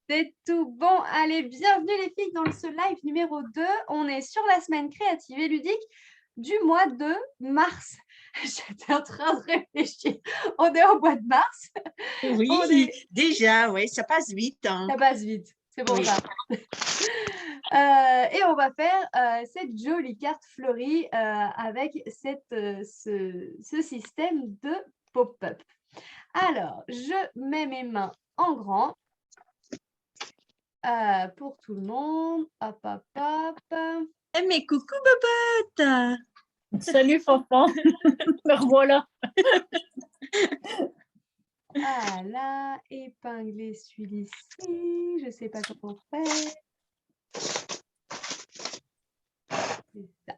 C'est tout bon. Allez, bienvenue les filles dans ce live numéro 2. On est sur la semaine créative et ludique du mois de mars. J'étais en train de réfléchir. On est au mois de mars. Oui, déjà, oui, ça passe vite. Hein. Ça passe vite, c'est pour ça. Et on va faire cette jolie carte fleurie avec ce système de pop-up. Alors, je mets mes mains en grand. Pour tout le monde. Hop, hop, hop. Eh, mais coucou, Babette. Salut, Fanfan. Me revoilà. Voilà, épingler celui-ci. Je ne sais pas comment faire. C'est ça.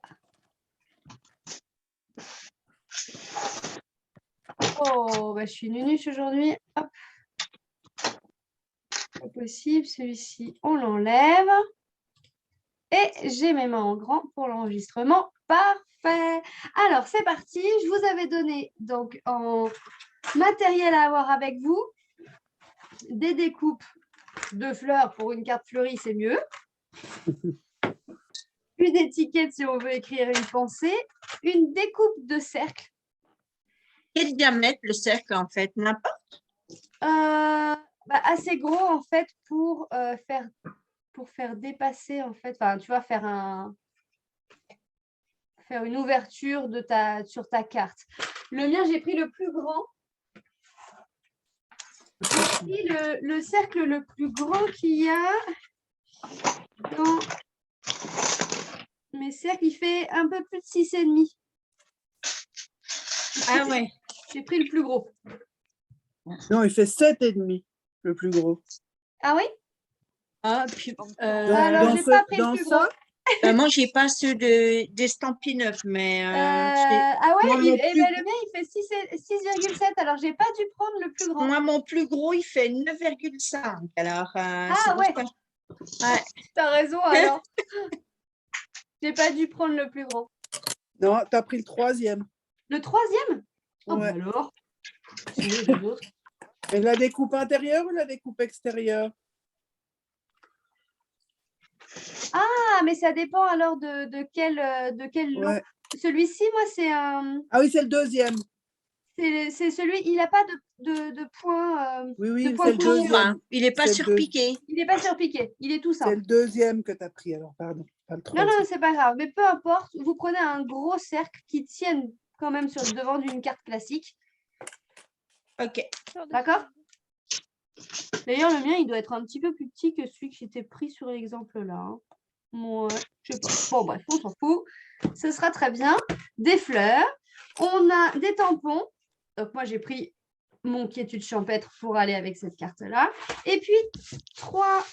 Oh, bah, je suis nunuche aujourd'hui. Hop. Pas possible. Celui-ci, on l'enlève. Et j'ai mes mains en grand pour l'enregistrement. Parfait. Alors, c'est parti. Je vous avais donné donc en matériel à avoir avec vous des découpes de fleurs pour une carte fleurie, c'est mieux. Une étiquette si on veut écrire une pensée. Une découpe de cercle. Quel diamètre le cercle, en fait? N'importe. Assez gros, en fait, pour faire dépasser, en fait, enfin, tu vois, faire une ouverture sur ta carte. Le mien, j'ai pris le plus grand. J'ai pris le cercle le plus grand qu'il y a dans mes cercles. Il fait un peu plus de 6,5. Ah ouais. J'ai pris le plus gros. Non, il fait 7,5, le plus gros. Ah oui? Ah, puis, alors, je n'ai pas pris le plus gros. moi, j'ai pas ceux d'Estampin-Neuf, mais... ah ouais, moi, le mien, il fait 6,7. Alors, je n'ai pas dû prendre le plus grand. Moi, mon plus gros, il fait 9,5. Alors, ouais. Ouais. Tu as raison, alors. Je n'ai pas dû prendre le plus grand. Non, tu as pris le troisième. Le troisième? Oh, Ouais. bah alors. Et la découpe intérieure ou la découpe extérieure? Ah, mais ça dépend alors de quel lot. Ouais. Celui-ci, moi, c'est un... Ah oui, c'est le deuxième. C'est celui... Il n'a pas de point... Oui, point c'est le couture. deuxième. Il n'est pas C'est surpiqué. Il n'est pas surpiqué. Il est tout C'est simple. le deuxième que tu as pris, alors, pardon. Pas le Non, troisième. non, c'est pas grave. Mais peu importe, vous prenez un gros cercle qui tienne quand même sur le devant d'une carte classique. OK. D'accord? D'ailleurs, le mien, il doit être un petit peu plus petit que celui que j'étais pris sur l'exemple là. Hein. Moi, je sais pas. Bon, bref, on s'en fout. Ce sera très bien. Des fleurs. On a des tampons. Donc, moi, j'ai pris mon quiétude champêtre pour aller avec cette carte-là. Et puis, trois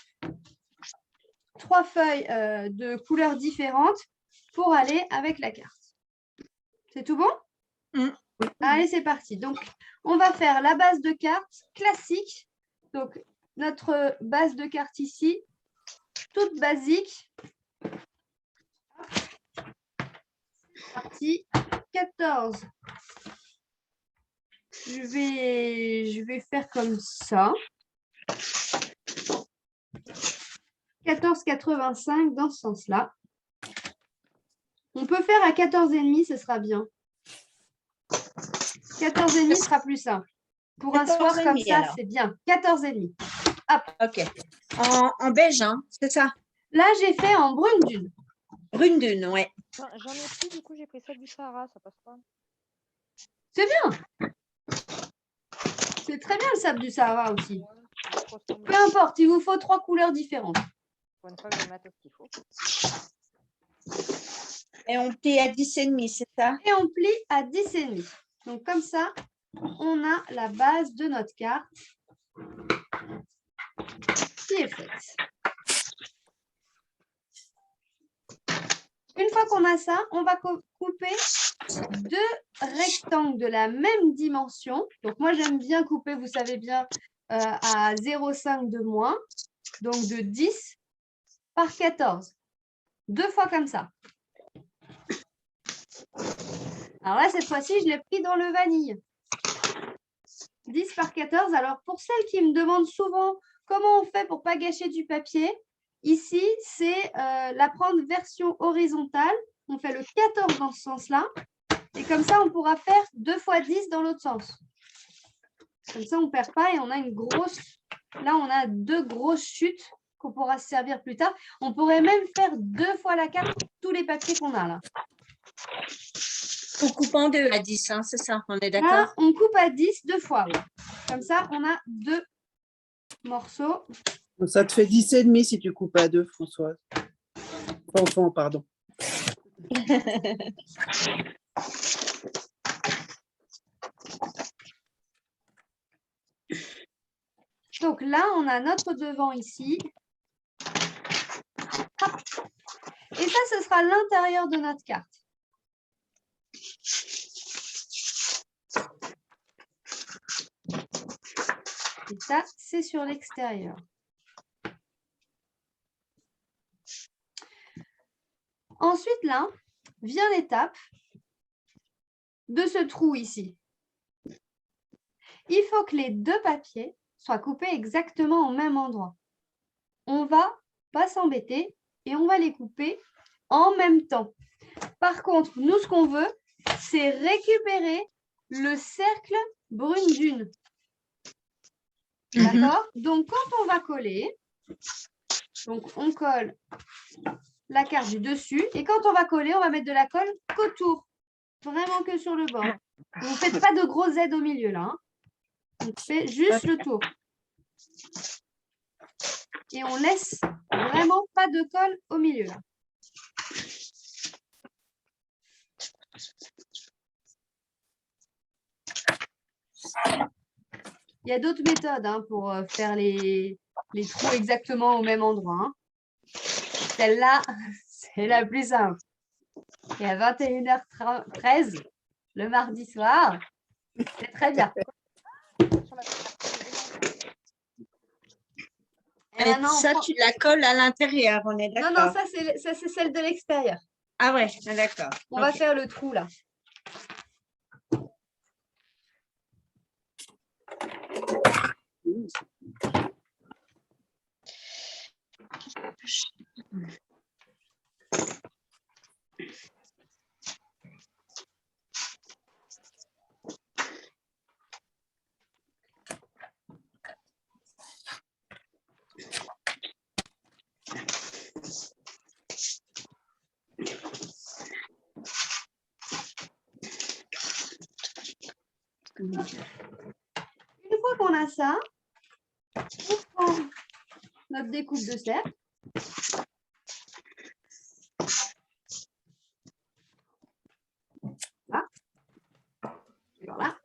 feuilles de couleurs différentes pour aller avec la carte. C'est tout bon? Allez, c'est parti. Donc, on va faire la base de carte classique. Donc, notre base de carte ici, toute basique. C'est parti. 14. Je vais faire comme ça. 14,85 dans ce sens-là. On peut faire à 14,5, ce sera bien. 14,5 sera plus simple. Pour un soir comme ça, c'est bien. 14,5. Hop. OK. En beige, hein, c'est ça? Là, j'ai fait en brune dune. Brune dune, ouais. J'en ai pris, du coup, j'ai pris celle du Sahara, ça passe pas. C'est bien. C'est très bien le sable du Sahara aussi. Peu importe, il vous faut 3 couleurs différentes. Pour une fois, je vais mettre ce qu'il faut. Et on plie à 10,5, c'est ça? Et on plie à 10,5. Donc, comme ça, on a la base de notre carte qui est faite. Une fois qu'on a ça, on va couper 2 rectangles de la même dimension. Donc, moi, j'aime bien couper, vous savez bien, à 0,5 de moins. Donc, de 10 par 14. 2 fois comme ça. Alors là, cette fois-ci, je l'ai pris dans le vanille. 10 par 14. Alors, pour celles qui me demandent souvent comment on fait pour ne pas gâcher du papier? Ici, c'est la prendre version horizontale. On fait le 14 dans ce sens-là. Et comme ça, on pourra faire 2 fois 10 dans l'autre sens. Comme ça, on ne perd pas et on a une grosse... Là, on a 2 grosses chutes qu'on pourra se servir plus tard. On pourrait même faire 2 fois la 4 tous les papiers qu'on a là. On coupe en deux à 10, hein, c'est ça, on est Là, d'accord? on coupe à 10 2 fois. Oui. Comme ça, on a 2 morceaux. Ça te fait 10 et demi si tu coupes à 2, Françoise. Enfant, pardon. Donc là, on a notre devant ici. Hop. Et ça, ce sera l'intérieur de notre carte. Et ça, c'est sur l'extérieur. Ensuite, là, vient l'étape de ce trou ici. Il faut que les 2 papiers soient coupés exactement au même endroit. On ne va pas s'embêter et on va les couper en même temps. Par contre, nous, ce qu'on veut, c'est récupérer le cercle brune dune. D'accord? Donc, quand on va coller, donc on colle la carte du dessus et quand on va coller, on va mettre de la colle qu'autour, vraiment que sur le bord. Vous ne faites pas de gros Z au milieu là. Hein. On fait juste le tour. Et on laisse vraiment pas de colle au milieu là. Il y a d'autres méthodes hein, pour faire les trous exactement au même endroit. Hein. Celle-là, c'est la plus simple. Et à 21h13, le mardi soir, c'est très bien. Et maintenant, ça, tu la colles à l'intérieur, on est d'accord? Non, non, ça c'est celle de l'extérieur. Ah ouais, d'accord. On va faire le trou là. Une fois qu'on a ça, on prend notre découpe de cercle. Là. Voilà.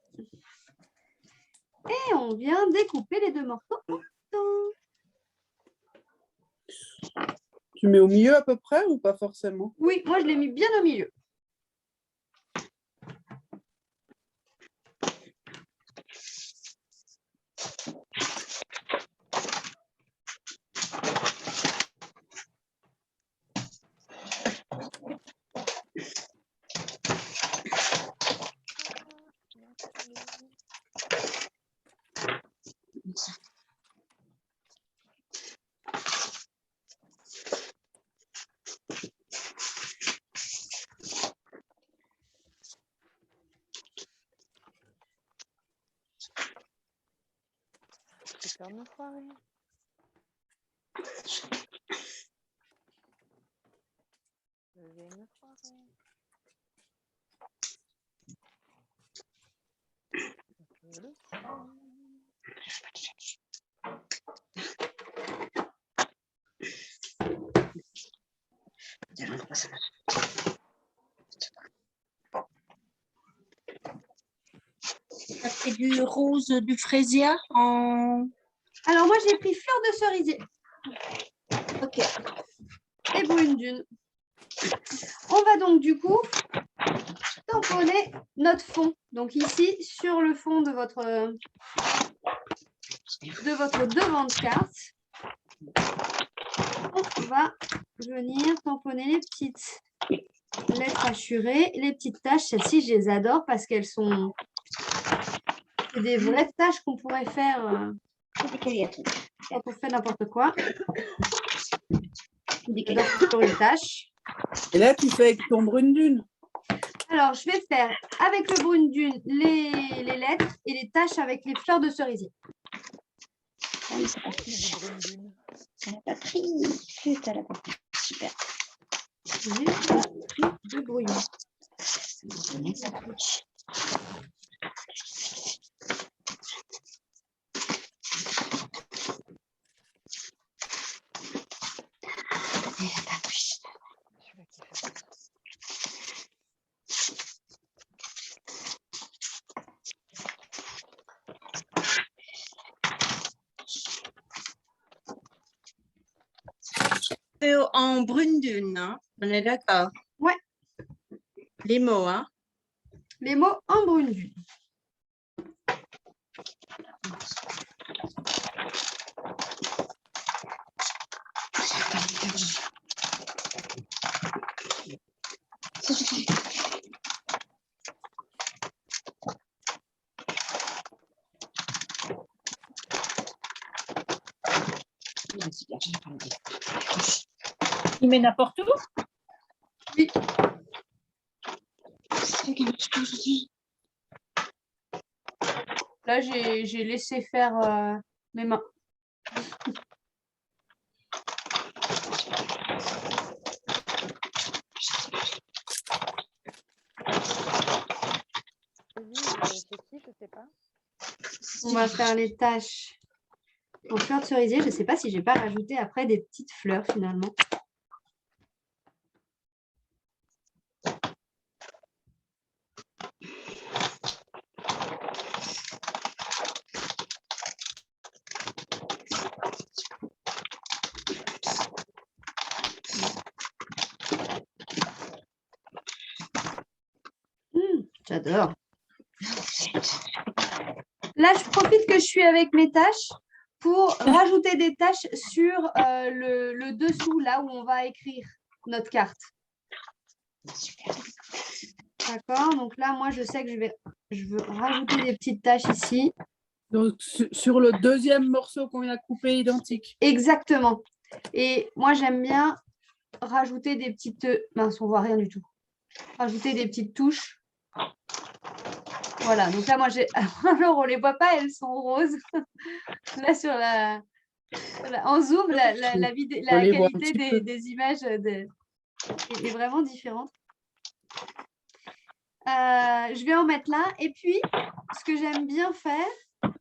Et on vient découper les 2 morceaux. Tu mets au milieu à peu près ou pas forcément? Oui, moi je l'ai mis bien au milieu. J'ai peur de me foirer. Je vais me foirer. Je le sens. Ça fait du rose, du fraisia en... Alors moi j'ai pris fleur de cerisier. Ok. Et brune dune. On va donc du coup tamponner notre fond. Donc ici sur le fond de votre devant de carte. On va venir tamponner les petites lettres hachurées, les petites taches. Celles-ci, je les adore parce qu'elles sont des vraies taches qu'on pourrait faire quand on fait n'importe quoi. J'adore toujours une tâche. Et là, tu fais avec ton brune dune. Alors, je vais faire avec le brune dune les lettres et les tâches avec les fleurs de cerisier. Ah oui, c'est parti. Du brune dune. Elle n'a pas pris. Flûte, elle a pas pris. Super. J'ai pris de brouillon. Celui-là qui fait ça. En brune dune, hein. On est d'accord. Ouais. Les mots, hein. Les mots en brune dune. Il met n'importe où. Oui. Là, j'ai laissé faire mes mains. C'est qui, je sais pas. On va faire les tâches en fleurs de cerisier. Je ne sais pas si j'ai pas rajouté après des petites fleurs finalement. J'adore. Là, je profite que je suis avec mes tâches pour rajouter des tâches sur le dessous, là où on va écrire notre carte. D'accord, donc là, moi, je sais que je veux rajouter des petites tâches ici. Donc, sur le deuxième morceau qu'on vient de couper identique. Exactement. Et moi, j'aime bien rajouter des petites... Mince, on voit rien du tout. Rajouter des petites touches. Voilà, donc là, moi, j'ai... Alors, on ne les voit pas, elles sont roses. Là, sur la... En zoom, la les voit un qualité petit peu. des images est vraiment différente. Je vais en mettre là. Et puis, ce que j'aime bien faire,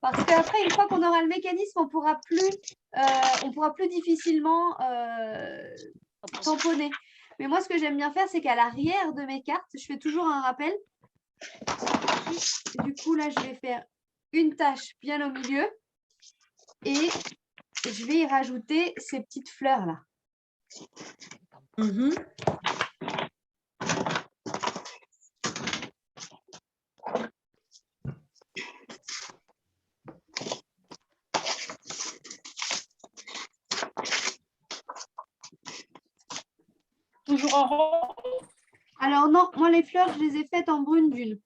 parce qu'après, une fois qu'on aura le mécanisme, on pourra plus difficilement tamponner. Mais moi, ce que j'aime bien faire, c'est qu'à l'arrière de mes cartes, je fais toujours un rappel. Du coup, là, je vais faire une tâche bien au milieu et je vais y rajouter ces petites fleurs-là. Mhm. Toujours en rond. Alors non, moi, les fleurs, je les ai faites en brune dune.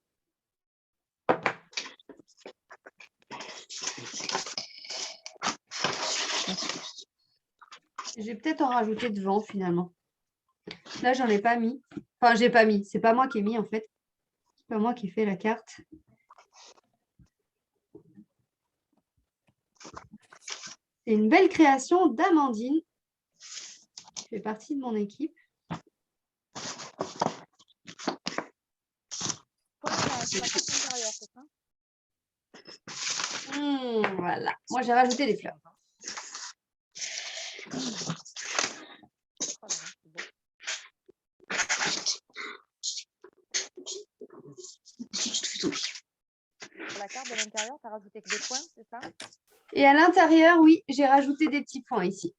Je vais peut-être en rajouter devant, finalement. Là, j'en ai pas mis. Enfin, j'ai pas mis. C'est pas moi qui ai mis, en fait. C'est pas moi qui ai fait la carte. C'est une belle création d'Amandine. Qui fait partie de mon équipe. C'est la carte intérieure, c'est ça? Voilà. Moi, j'ai rajouté des fleurs. Oh là là, c'est beau. Sur la carte de l'intérieur, tu as rajouté que des points, c'est ça? Et à l'intérieur, oui, j'ai rajouté des petits points ici.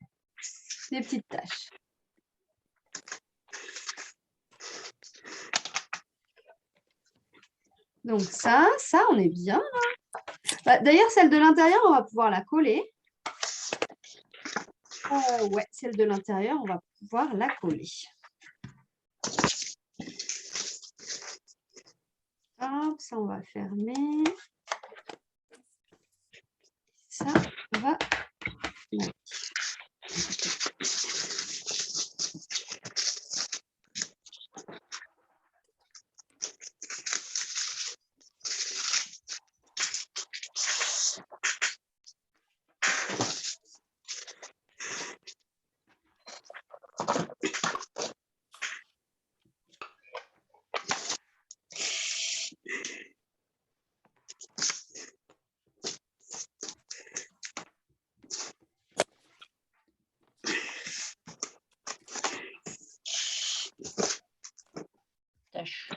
Des petites taches. Donc ça, on est bien là. Bah, d'ailleurs, celle de l'intérieur, on va pouvoir la coller. Ouais, celle de l'intérieur, on va pouvoir la coller. Hop, ça, on va fermer. Ça, on va Tâche.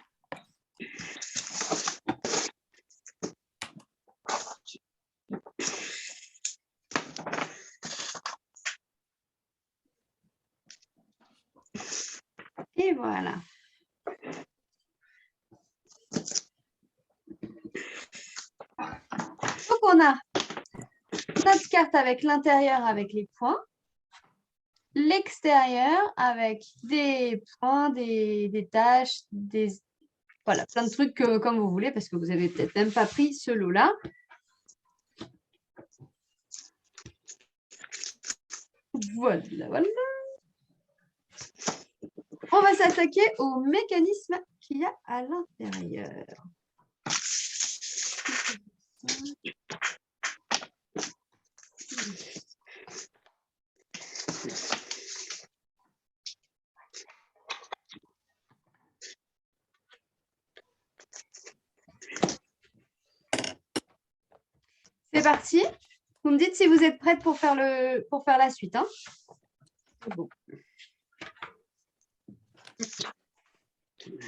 Et voilà. Donc, on a notre carte avec l'intérieur avec les points, l'extérieur avec des points, des taches, voilà, plein de trucs comme vous voulez parce que vous n'avez peut-être même pas pris ce lot-là. Voilà, voilà. On va s'attaquer au mécanisme qu'il y a à l'intérieur. C'est parti. Vous me dites si vous êtes prête pour faire la suite. Hein. C'est bon.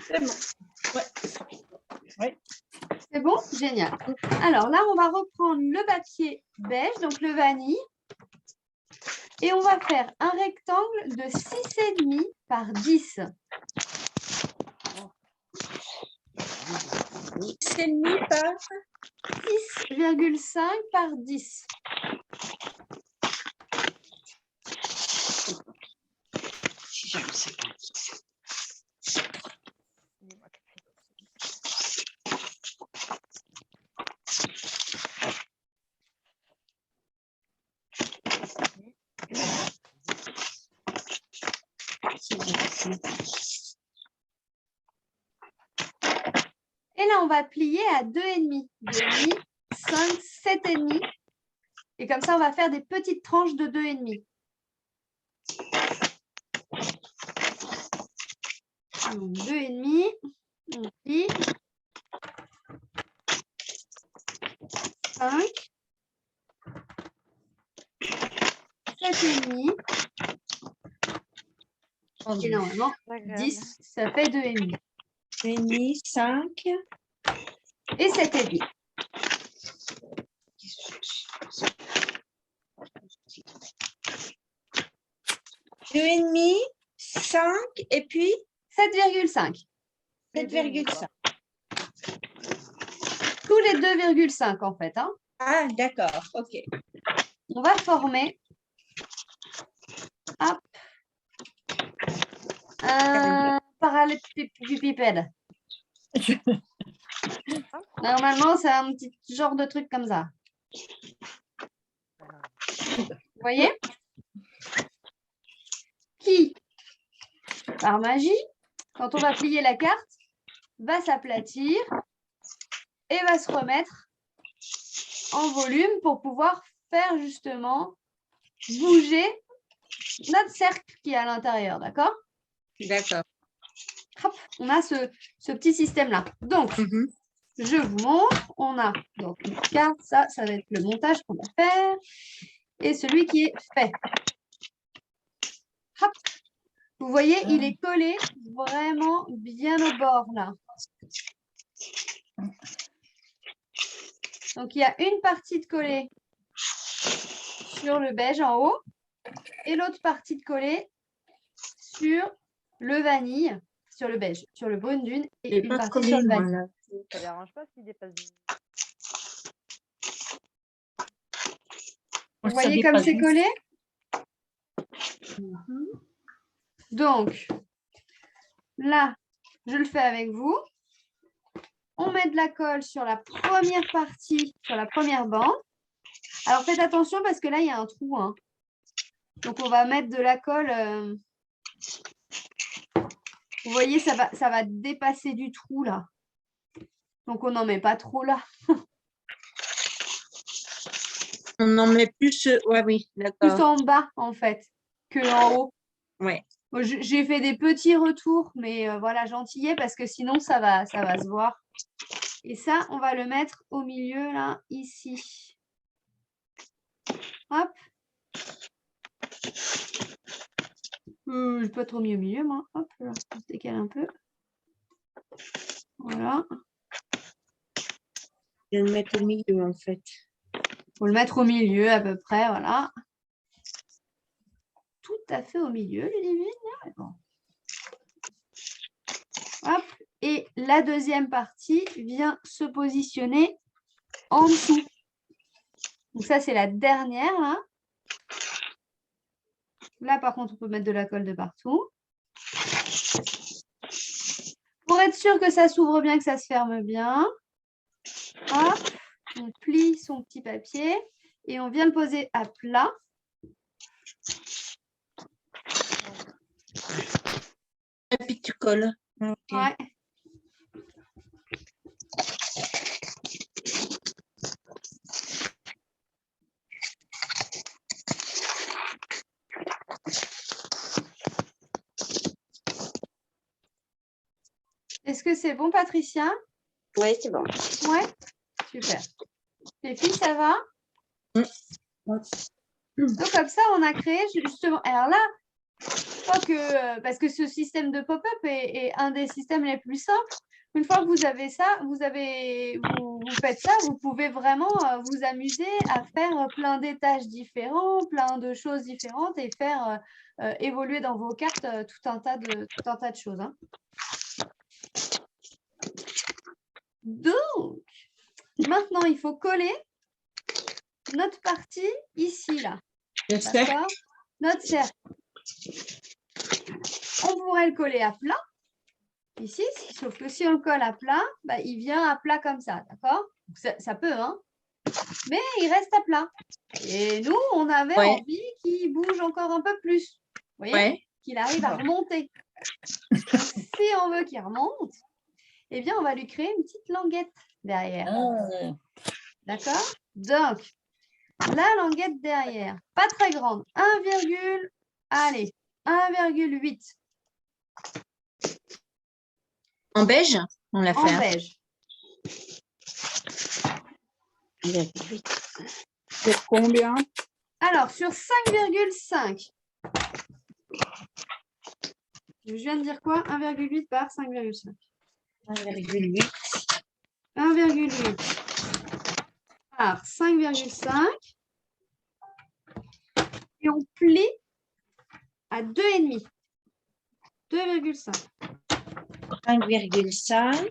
C'est bon. Ouais. C'est bon? Génial. Alors là, on va reprendre le papier beige, donc le vanille. Et on va faire un rectangle de 6,5 par 10. 6,5 par 6,5 par 10. Dis-moi, Catherine. Et là, on va plier à 2,5. 2,5, 5, 7,5. Et comme ça, on va faire des petites tranches de 2,5. Donc, 2,5. On plie. 5. 7,5. Et normalement, Agréable. 10, ça fait 2,5. 2,5, 5. Et 7,5. 2,5, 5 et puis 7,5. 7,5. Tous les 2,5 en fait. Hein. Ah, d'accord, ok. On va former hop, un parallélépipède. Normalement, c'est un petit genre de truc comme ça. Vous voyez? Qui, par magie, quand on va plier la carte, va s'aplatir et va se remettre en volume pour pouvoir faire justement bouger notre cercle qui est à l'intérieur, d'accord? D'accord. Hop, on a ce petit système-là. Donc, je vous montre, on a donc une carte, ça va être le montage qu'on va faire, et celui qui est fait. Hop. Vous voyez, il est collé vraiment bien au bord, là. Donc, il y a une partie de collé sur le beige en haut, et l'autre partie de collé sur le vanille, sur le beige, sur le brune dune, et une partie sur le vanille. Ça ne dérange pas s'il dépasse. Vous voyez comme c'est collé? Donc, là, je le fais avec vous. On met de la colle sur la première partie, sur la première bande. Alors, faites attention parce que là, il y a un trou. Hein. Donc, on va mettre de la colle. Vous voyez, ça va dépasser du trou, là. Donc, on n'en met pas trop là. On en met plus. Ouais, oui, Plus d'accord. en bas, en fait, que en haut. Ouais. Moi, j'ai fait des petits retours, mais voilà, gentillet, parce que sinon, ça va se voir. Et ça, on va le mettre au milieu, là, ici. Hop. Je peux être au milieu, moi. Hop, là, on se décale un peu. Voilà. Je vais le mettre au milieu, en fait. Faut le mettre au milieu, à peu près, voilà. Tout à fait au milieu, Ludivine. Bon. Hop. Et la deuxième partie vient se positionner en dessous. Donc ça, c'est la dernière, là. Là, par contre, on peut mettre de la colle de partout. Pour être sûr que ça s'ouvre bien, que ça se ferme bien. Hop. On plie son petit papier et on vient le poser à plat. Et puis tu colles. Ok. Ouais. Est-ce que c'est bon, Patricia? Oui, c'est bon. Ouais. Super. Les filles, ça va? Donc, comme ça, on a créé justement. Alors là, je crois que, parce que ce système de pop-up est un des systèmes les plus simples. Une fois que vous avez ça, vous faites ça, vous pouvez vraiment vous amuser à faire plein d'étages différents, plein de choses différentes et faire évoluer dans vos cartes tout un tas de choses. Hein. Donc, maintenant, il faut coller notre partie ici, là. Le cercle. D'accord? Notre cercle. On pourrait le coller à plat, ici, sauf que si on le colle à plat, bah, il vient à plat comme ça, d'accord? Ça peut, hein? Mais il reste à plat. Et nous, on avait envie qu'il bouge encore un peu plus. Vous voyez? Qu'il arrive à remonter. Donc, si on veut qu'il remonte, eh bien, on va lui créer une petite languette derrière. D'accord? Donc, la languette derrière, pas très grande, 1,8. En beige, on l'a En fait. beige. 1,8. Sur combien? Alors, sur 5,5. Je viens de dire quoi? 1,8 par 5,5. 1,8. 1,8 par 5,5. Et on plie à 2,5. 2,5. 1,5.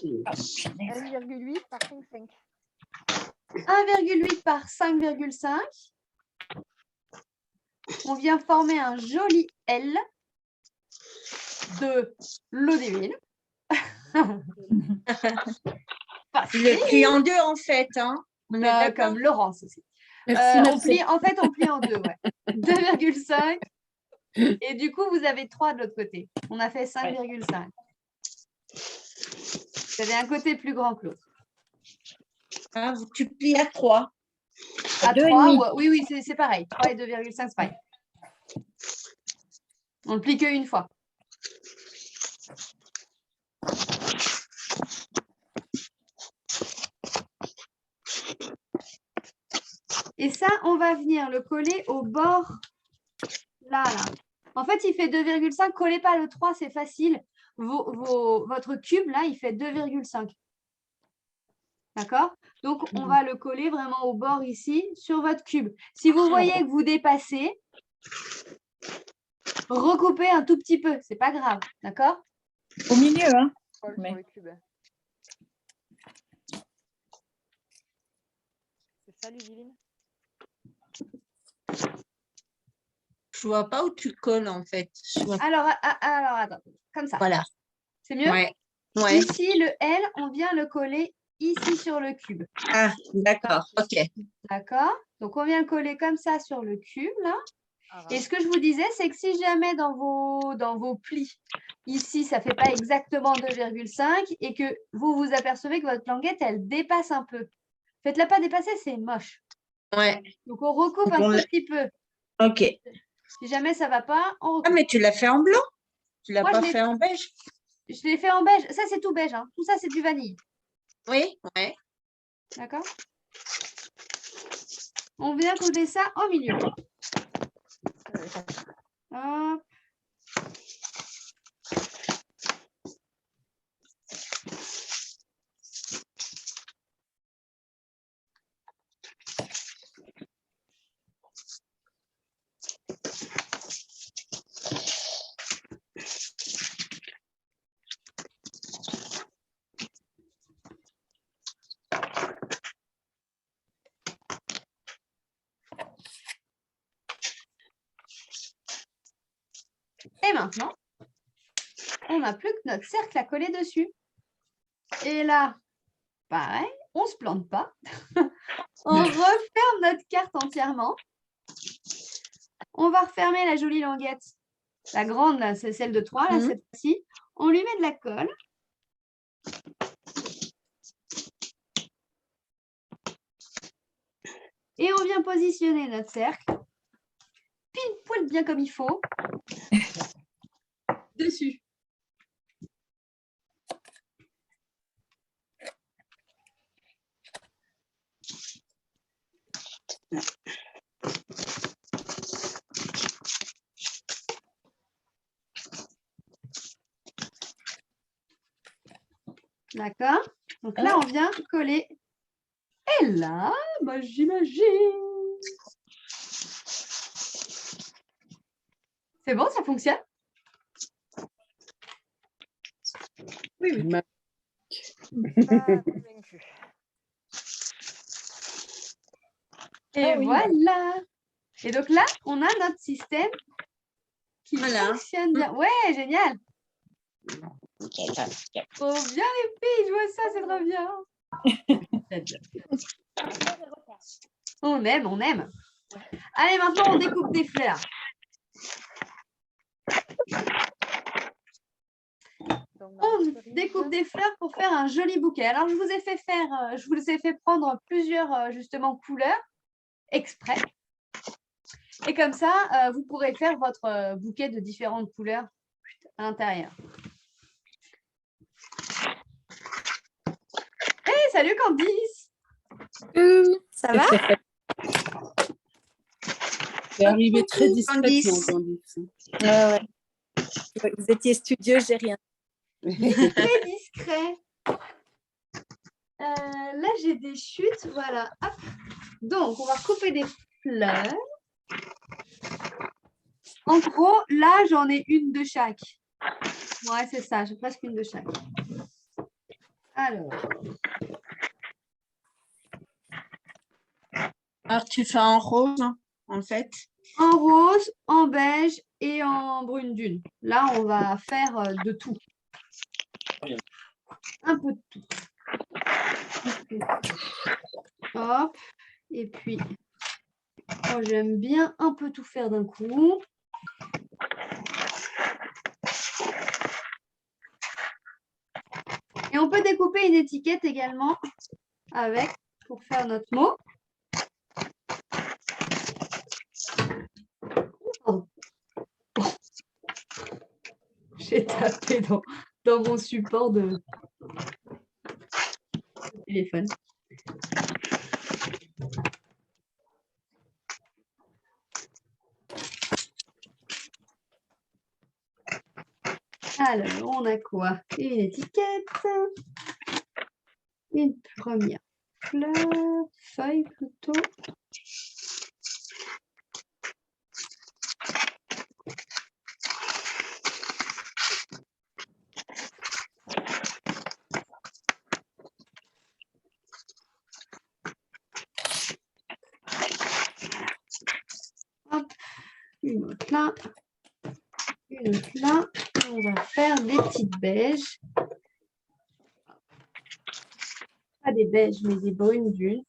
1,8 par 5,5. 1,8 par 5,5. On vient former un joli L de l'eau-de-ville. Tu le plies en deux, en fait. Hein. On est d'accord. Comme Laurence aussi. Merci, On merci. plie, en fait, on plie en deux. Ouais. 2,5. Et du coup, vous avez 3 de l'autre côté. On a fait 5,5. Vous avez un côté plus grand que l'autre. Ah, tu plies à 3. À 2,5. 3, oui, c'est pareil. 3 et 2,5, c'est pareil. On ne plie qu'une fois. Et ça, on va venir le coller au bord, là. En fait, il fait 2,5. Collez pas le 3, c'est facile. Votre cube, là, il fait 2,5. D'accord? Donc, on va le coller vraiment au bord ici, sur votre cube. Si vous voyez que vous dépassez, recoupez un tout petit peu. C'est pas grave. D'accord? Au milieu, hein. Colle Mais- sur le cube. C'est ça, Ludivine? Je vois pas où tu colles, en fait. Je vois- Alors, attends. Comme ça. Voilà. C'est mieux? Ouais. Ouais. Ici, le L, on vient le coller ici sur le cube. Ah, d'accord. OK. D'accord? Donc, on vient le coller comme ça sur le cube, là. Ah, Et ce que je vous disais, c'est que si jamais dans vos plis, ici, ça ne fait pas exactement 2,5 et que vous vous apercevez que votre languette, elle dépasse un peu. Faites-la pas dépasser, c'est moche. Ouais, Donc, on recoupe Donc, un on tout la- petit peu. ok. Si jamais ça ne va pas, on Ah, recoupe. mais tu l'as fait en blanc? Tu l'as Moi, pas je l'ai- fait en beige? Je l'ai fait en beige. Ça, c'est tout beige. Hein. Tout ça, c'est du vanille. Oui, ouais. D'accord? On vient coller ça au milieu. Hop. Et maintenant, on n'a plus que notre cercle à coller dessus. Et là, pareil, on ne se plante pas. On referme notre carte entièrement. On va refermer la jolie languette. La grande, là, c'est celle de 3, là, Mhm. cette fois-ci. On lui met de la colle. Et on vient positionner notre cercle. Pile poil bien comme il faut. Dessus. D'accord? Donc là, on vient coller. Et là, bah, j'imagine. C'est bon, ça fonctionne? Ma- Pas convaincue. Et Ah oui, voilà. Et donc là, on a notre système qui Voilà. fonctionne bien. Ouais, génial. Nickel, nickel. Trop bien les filles, je vois ça, c'est trop bien. On aime, on aime. Allez, maintenant, on découpe des fleurs. Donc, On dans la cerise, découpe des fleurs pour faire un joli bouquet. Alors, je vous ai fait prendre plusieurs, justement, couleurs exprès. Et comme ça, vous pourrez faire votre bouquet de différentes couleurs à l'intérieur. Hey, salut Candice! Ça va? C'est arrivé très Coucou, discrètement, Candice. Candice. Ouais. Vous étiez studieux, j'ai rien. Très discret. Là, j'ai des chutes. Voilà. Hop. Donc, on va couper des fleurs. En gros, là, j'en ai une de chaque. Ouais, c'est ça. J'ai presque une de chaque. Alors, Alors, tu fais en rose, en fait. en rose, en beige et en brune dune. Là, on va faire de tout. Un peu de tout. Hop. Et puis, moi, j'aime bien un peu tout faire d'un coup. Et on peut découper une étiquette également avec pour faire notre mot. Oh. J'ai tapé dans mon support de téléphone. Alors, on a quoi? Une étiquette. Une première fleur, feuille plutôt. Hop, une autre là. Une autre là. On va faire des petites beiges. Pas des beiges, mais des brunes dunes.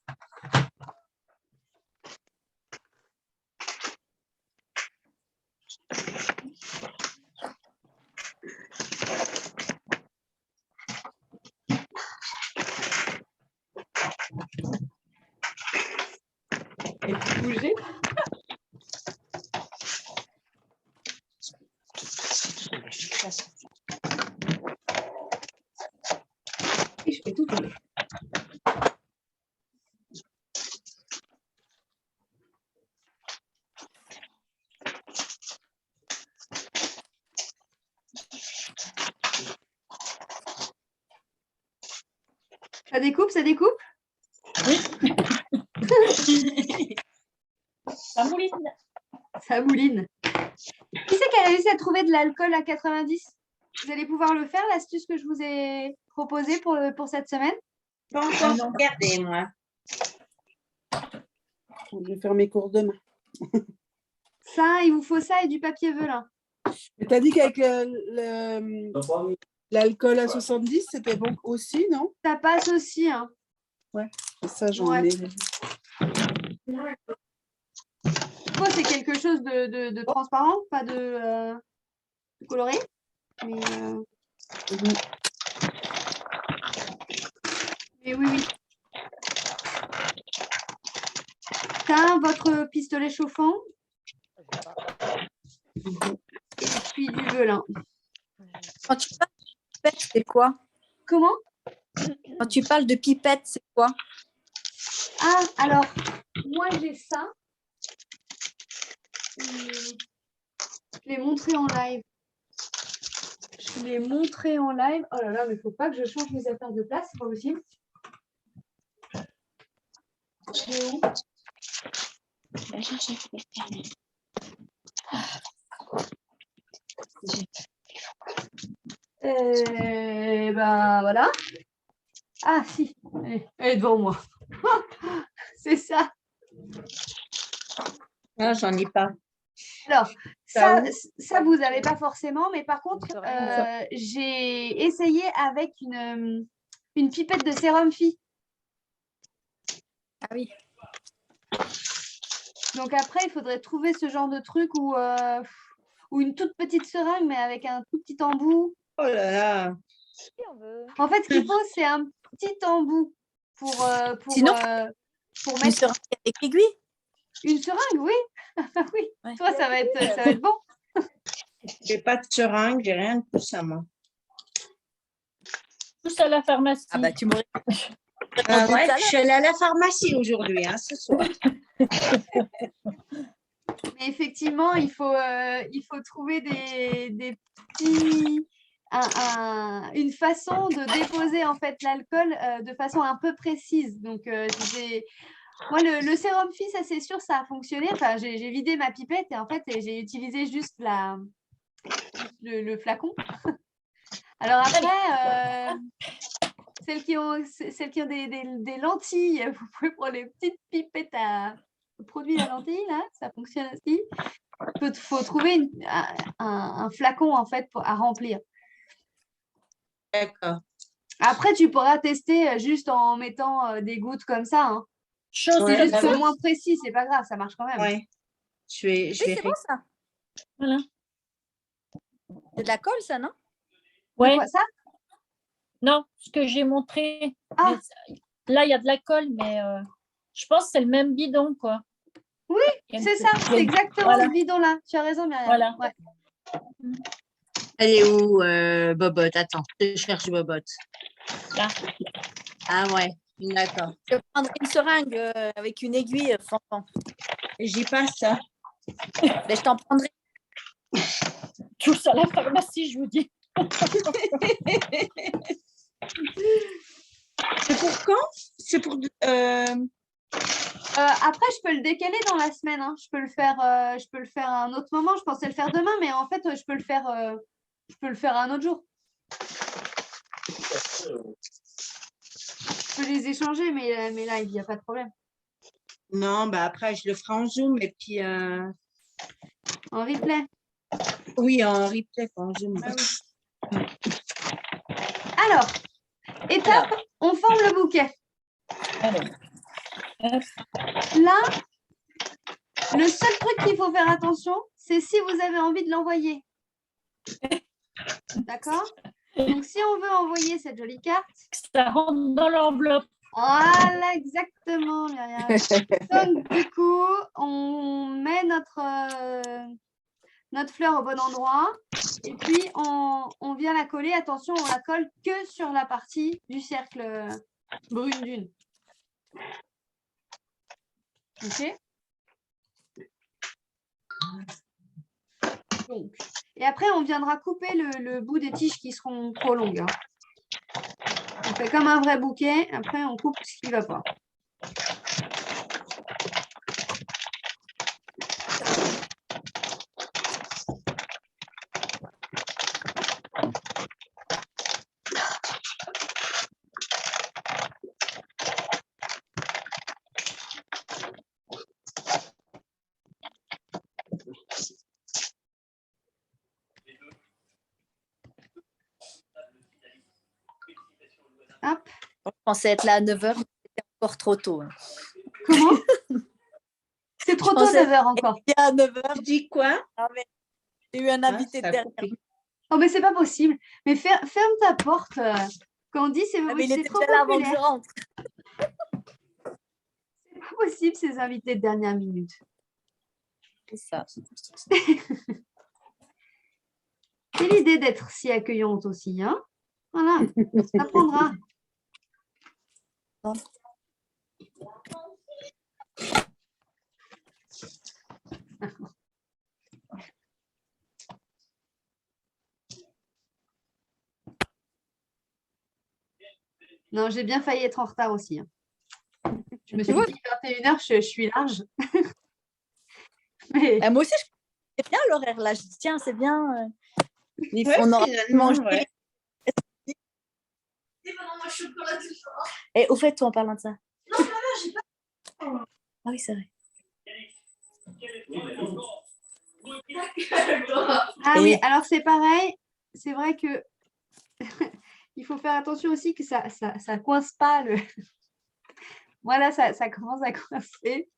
Et puis bouger. Et je fais tout tomber. Ça découpe, ça découpe? Ça mouline. Ça mouline. Qui c'est qui a réussi à trouver de l'alcool à 90? Vous allez pouvoir le faire, l'astuce que je vous ai proposée pour cette semaine? Pas encore regardé, moi. Je vais faire mes cours demain. Ça, il vous faut ça et du papier velin. Tu as dit qu'avec l'alcool à 70, c'était bon aussi, non? Ça passe aussi, hein. Ça, j'en Ouais. ai. Quoi, c'est quelque chose de transparent, pas de coloré. Mais, mais oui, oui. T'as votre pistolet chauffant et puis du velin. Quand tu parles de pipette, c'est quoi? Comment? Quand tu parles de pipette, c'est quoi? Ah, alors, moi j'ai ça. Je l'ai montré en live. Je l'ai montré en live. Oh là là, mais il ne faut pas que je change mes affaires de place, c'est pas possible. C'est où? Ben voilà. Ah si, elle est devant moi. C'est ça. Non, j'en ai pas. Alors, Ça ça vous n'avez pas forcément, mais par contre, Seringue. j'ai essayé avec une pipette de sérum phi. Ah oui. Donc après, il faudrait trouver ce genre de truc ou une toute petite seringue, mais avec un tout petit embout. Oh là là. Si on veut. En fait, ce qu'il faut, c'est un petit embout pour Sinon, pour Une mettre seringue avec aiguille? une seringue, oui. Oui. Ouais. Toi, ça va être bon. J'ai pas de seringue, j'ai rien de tout ça, moi. Tous à la pharmacie. Ah bah tu m'aurais Ah répondu ouais, tout à je suis allée à la pharmacie aujourd'hui, hein, ce soir. Mais effectivement, il faut trouver des petits, une façon de déposer en fait l'alcool de façon un peu précise. Donc, moi, le sérum phi, ça c'est sûr, ça a fonctionné. Enfin, j'ai vidé ma pipette et en fait, j'ai utilisé juste le flacon. Alors après, celles qui ont des lentilles, vous pouvez prendre les petites pipettes à produit la lentille, là, ça fonctionne aussi. Il faut trouver un flacon en fait à remplir. D'accord. Après, tu pourras tester juste en mettant des gouttes comme ça. Hein. Chose Ouais, C'est juste bah oui. moins précis, c'est pas grave, ça marche quand même. Ouais. Je vais, Oui, c'est bon ça. Voilà. C'est de la colle, ça, non? De Ouais, quoi, ça? non, ce que j'ai montré. Ah. mais là, il y a de la colle, mais je pense que c'est le même bidon, quoi. Oui, Il y a une c'est ça, petite- c'est exactement Voilà. ce bidon-là. Tu as raison, Myriam. Voilà. Ouais. Elle est où, Bobotte? Attends, je cherche Bobotte. Là. Ah ouais, d'accord. Je prendrais une seringue avec une aiguille, Fanfan. J'ai pas ça. Mais je t'en prendrai. Tous à la pharmacie, je vous dis. C'est pour quand? C'est pour... Après, je peux le décaler dans la semaine. Hein. Je peux le faire à un autre moment. Je pensais le faire demain, mais en fait, je peux le faire un autre jour. Je peux les échanger, mais là, il n'y a pas de problème. Non, bah après, je le ferai en Zoom et puis... En replay. Oui, en replay, pas en Zoom. Bah oui. Alors, étape, on forme le bouquet. Alors, Là, le seul truc qu'il faut faire attention, c'est si vous avez envie de l'envoyer. D'accord? Donc, si on veut envoyer cette jolie carte, ça rentre dans l'enveloppe. Voilà, exactement, Myriam. Donc, du coup, on met notre fleur au bon endroit et puis on vient la coller. Attention, on la colle que sur la partie du cercle brune dune. OK. Donc, et après, on viendra couper le bout des tiges qui seront trop longues. Hein. On fait comme un vrai bouquet. Après, on coupe ce qui ne va pas. Hop. Je pensais être là à 9h, mais c'était encore trop tôt. Hein. Comment? C'est trop Je tôt, pensais 9h encore. Et à 9h, Tu dis quoi? j'ai eu un invité ça a derrière. coupé. Oh, mais c'est pas possible. Mais ferme ta porte. Candy, c'est Ah, mais il c'est était trop déjà là avant que je populaire. rentre. C'est pas possible, ces invités de dernière minute. C'est ça. C'est l'idée d'être si accueillante aussi. Hein, voilà, ça prendra. Non, j'ai bien failli être en retard aussi. Hein. Je me suis dit 21h, je suis large. Mais Moi aussi, c'est bien l'horaire là. Je dis, tiens, c'est bien. Ouais, On aura finalement, mangé. ouais. Et au fait, toi, en parlant de ça. Non, j'ai pas. Ah oui, c'est vrai. ah Et- oui, alors c'est pareil. C'est vrai que il faut faire attention aussi que ça coince pas le. Voilà, ça commence à coincer.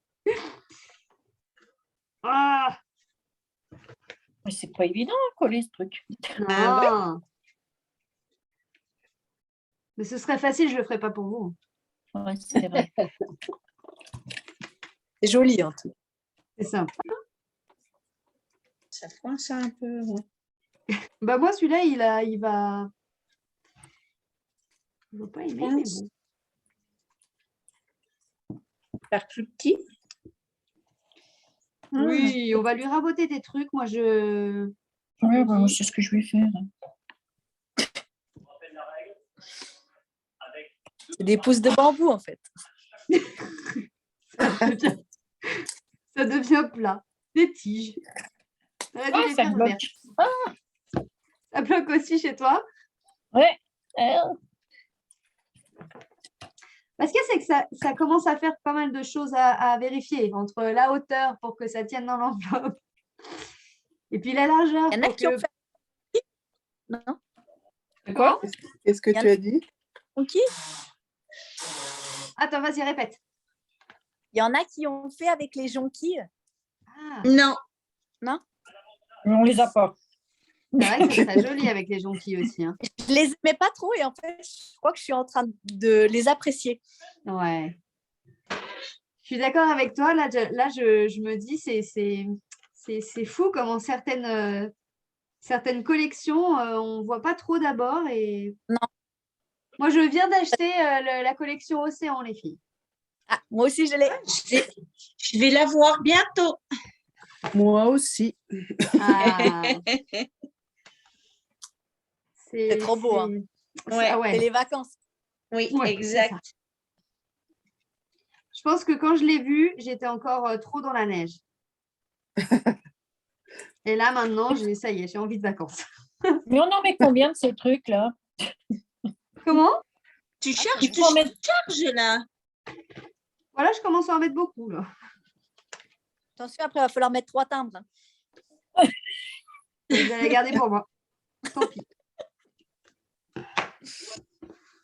Ah Mais c'est pas évident à coller ce truc. non. Ah Mais ce serait facile, je le ferais pas pour vous. Ouais, c'est vrai. C'est joli en tout. C'est simple. Ça coince un peu. Ouais. Bah moi celui-là, il va pas aimer, mais bon. Faire plus petit. Ah. Oui, on va lui raboter des trucs. Moi, je. Ouais, ouais, c'est ce que je vais faire. C'est des pousses de bambou en fait. Ça devient plat. Des tiges. T'aurais dû Ah, les ça faire bloque. vertes. Ça bloque aussi chez toi? Ouais. Parce que c'est que ça commence à faire pas mal de choses à vérifier entre la hauteur pour que ça tienne dans l'enveloppe et puis la largeur. Il y en a pour qui ont que- fait. Non. Quoi? Qu'est-ce que tu as dit? Qui Attends, vas-y, répète. Il y en a qui ont fait avec les jonquilles. Ah, Non. Mais on les a pas. c'est vrai que ce serait joli avec les jonquilles aussi. Hein. Je les aimais pas trop et en fait, je crois que je suis en train de les apprécier. Ouais. Je suis d'accord avec toi. Là, je me dis, c'est fou comment certaines collections, on ne voit pas trop d'abord. Et... Non. Moi, je viens d'acheter la collection Océan, les filles. Ah, moi aussi, je l'ai. Je vais la voir bientôt. Moi aussi. Ah. C'est trop beau, hein. Ouais. Ah ouais. C'est les vacances. Oui, Ouais, exact. c'est ça. Je pense que quand je l'ai vu, j'étais encore trop dans la neige. Et là, maintenant, ça y est, j'ai envie de vacances. Mais on en met combien de ces trucs-là? Comment? Tu charges, Il faut en tu mettre- charges là. Voilà, je commence à en mettre beaucoup. Là. Attention, après, il va falloir mettre 3 timbres. Hein. Je vais la garder pour moi. Tant pis.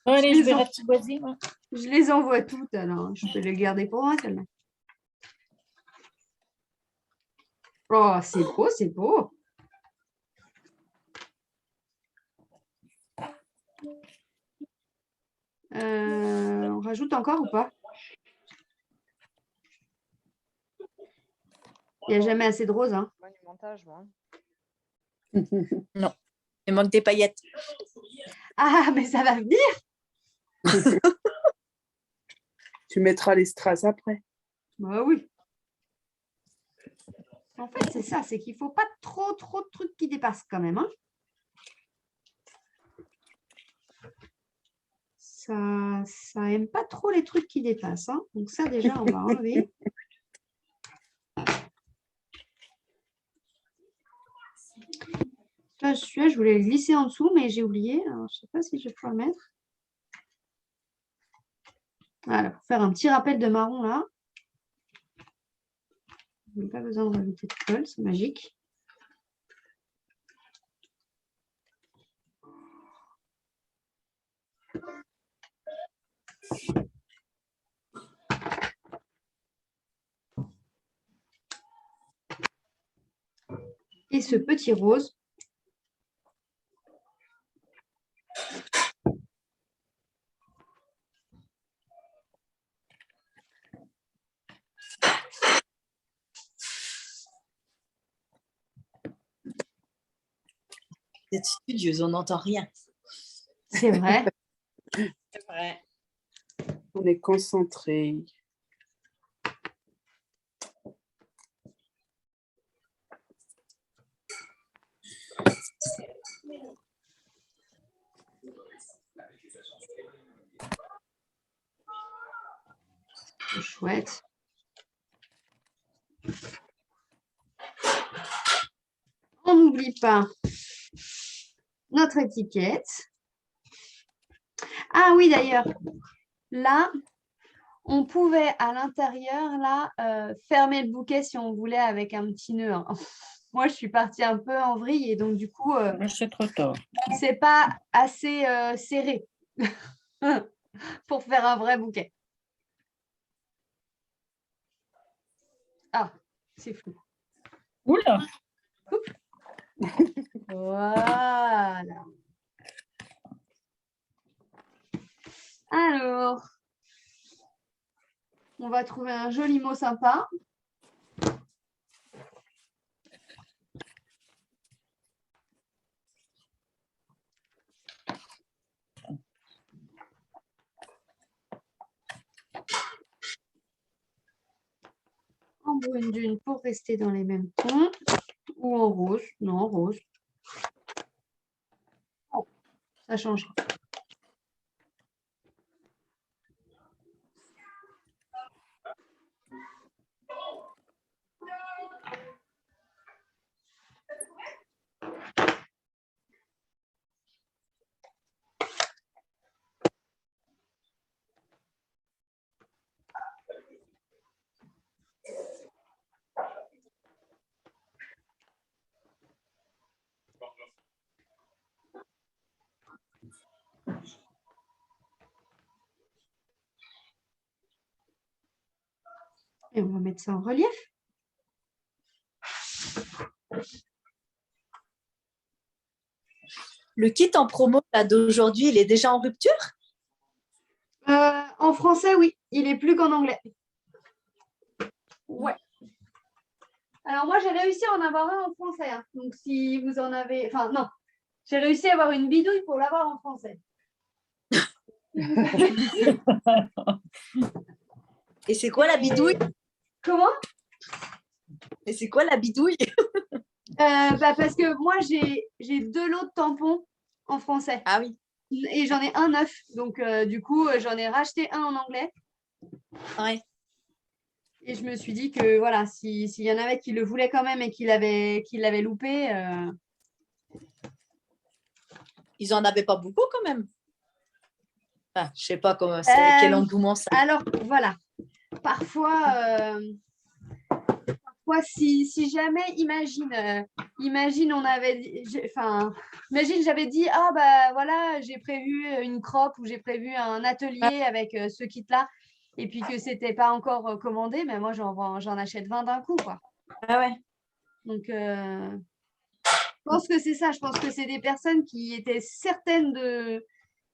Allez, Je je vais les en- ratiboiser. Moi. Je les envoie toutes, alors je peux les garder pour moi, celle-là. Oh, c'est beau, c'est beau. On rajoute encore ou pas? Il n'y a jamais assez de rose. Hein. Pas du montage, moi. Il manque des paillettes. Ah, mais ça va venir. Tu mettras les strass après. Bah oui. En fait, c'est ça, c'est qu'il ne faut pas trop de trucs qui dépassent quand même. Hein. Ça aime pas trop les trucs qui dépassent. Hein. Donc ça, déjà, on va enlever. Celui-là, je voulais le glisser en dessous, mais j'ai oublié. Alors, je ne sais pas si je vais pouvoir le mettre. Voilà, pour faire un petit rappel de marron là. Je n'ai pas besoin de rajouter de colle, c'est magique. Et ce petit rose. Vous êtes studieuse, on n'entend rien. C'est vrai. C'est vrai. On est concentré. C'est chouette. On n'oublie pas notre étiquette. Ah oui, d'ailleurs, là, on pouvait à l'intérieur là fermer le bouquet si on voulait avec un petit nœud. Hein. Moi, je suis partie un peu en vrille et donc du coup, C'est trop tard. c'est pas assez serré pour faire un vrai bouquet. Ah, c'est flou. Oula, Voilà. Alors, on va trouver un joli mot sympa. En brune dune pour rester dans les mêmes tons. Ou en rose. Non, en rose. Oh, ça changera. Et on va mettre ça en relief. Le kit en promo là, d'aujourd'hui, il est déjà en rupture? En français, oui. Il est plus qu'en anglais. Ouais. Alors moi, j'ai réussi à en avoir un en français. Hein. Donc si vous en avez... Enfin, non. J'ai réussi à avoir une bidouille pour l'avoir en français. Et c'est quoi la bidouille? Comment? Et c'est quoi la bidouille? Parce que moi, j'ai 2 lots de tampons en français. Ah oui. Et j'en ai un neuf. Donc, du coup, j'en ai racheté un en anglais. Ouais. Et je me suis dit que, voilà, s'il y en avait qui le voulaient quand même et qui l'avaient loupé... Ils en avaient pas beaucoup quand même. Enfin, je sais pas comment c'est, quel engouement ça. Alors, voilà. Parfois, si jamais, imagine on avait, imagine j'avais dit, ah bah voilà, j'ai prévu une crop ou j'ai prévu un atelier avec ce kit-là, et puis que c'était pas encore commandé, mais moi j'en achète 20 d'un coup, quoi. Ah ouais. Donc, je pense que c'est ça. Je pense que c'est des personnes qui étaient certaines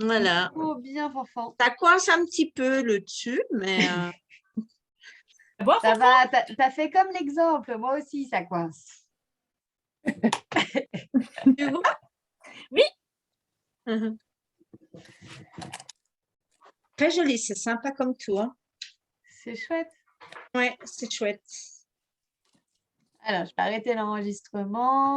Voilà. Oh, bien, Fanfan. Ça coince un petit peu le dessus, mais Bon, Ça va, t'as fait comme l'exemple. Moi aussi, ça coince. tu vois? Oui. Mhm. Très joli, c'est sympa comme tout. Hein. C'est chouette. Ouais, c'est chouette. Alors, je vais arrêter l'enregistrement.